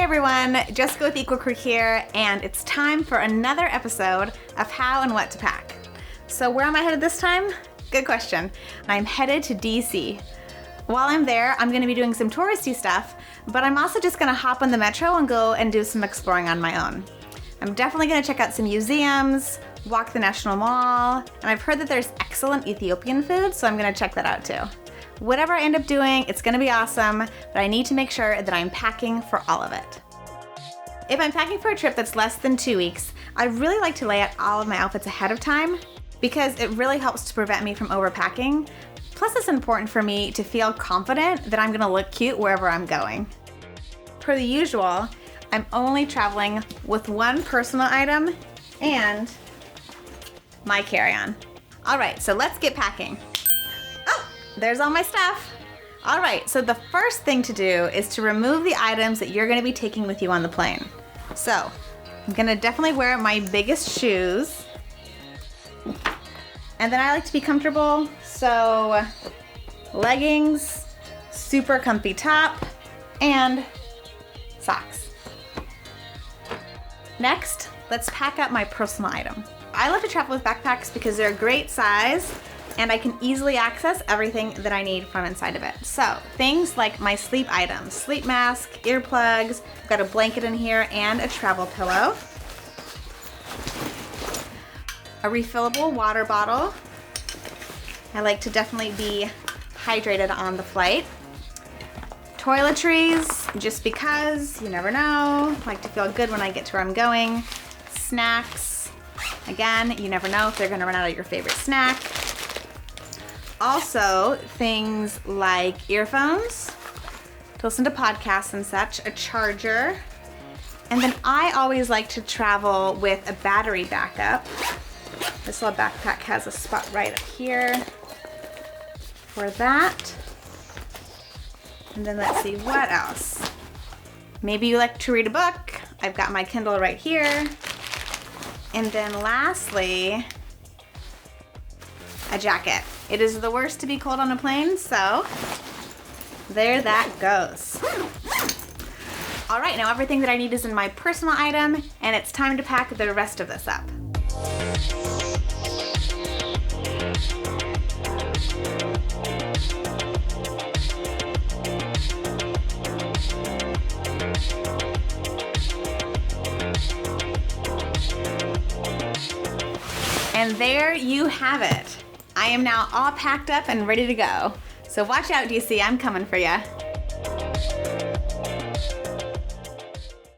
everyone, Jessica with Equal Crew here, and it's time for another episode of How and What to Pack. So where am I headed this time? Good question. I'm headed to DC. While I'm there, I'm going to be doing some touristy stuff, but I'm also just going to hop on the metro and go and do some exploring on my own. I'm definitely going to check out some museums, walk the National Mall, and I've heard that there's excellent Ethiopian food, so I'm going to check that out too. Whatever I end up doing, it's gonna be awesome, but I need to make sure that I'm packing for all of it. If I'm packing for a trip that's less than 2 weeks, I really like to lay out all of my outfits ahead of time because it really helps to prevent me from overpacking. Plus, it's important for me to feel confident that I'm gonna look cute wherever I'm going. Per the usual, I'm only traveling with one personal item and my carry-on. All right, so let's get packing. There's all my stuff. All right, so the first thing to do is to remove the items that you're gonna be taking with you on the plane. So, I'm gonna definitely wear my biggest shoes. And then I like to be comfortable, so leggings, super comfy top, and socks. Next, let's pack up my personal item. I love to travel with backpacks because they're a great size and I can easily access everything that I need from inside of it. So things like my sleep items, sleep mask, earplugs, I've got a blanket in here and a travel pillow. A refillable water bottle. I like to definitely be hydrated on the flight. Toiletries, just because, you never know. I like to feel good when I get to where I'm going. Snacks, again, you never know if they're gonna run out of your favorite snack. Also, things like earphones to listen to podcasts and such, a charger, and then I always like to travel with a battery backup. This little backpack has a spot right up here for that. And then let's see, what else? Maybe you like to read a book. I've got my Kindle right here. And then lastly, a jacket. It is the worst to be cold on a plane, so there that goes. All right, now everything that I need is in my personal item, and it's time to pack the rest of this up. And there you have it. I am now all packed up and ready to go. So watch out, DC, I'm coming for ya.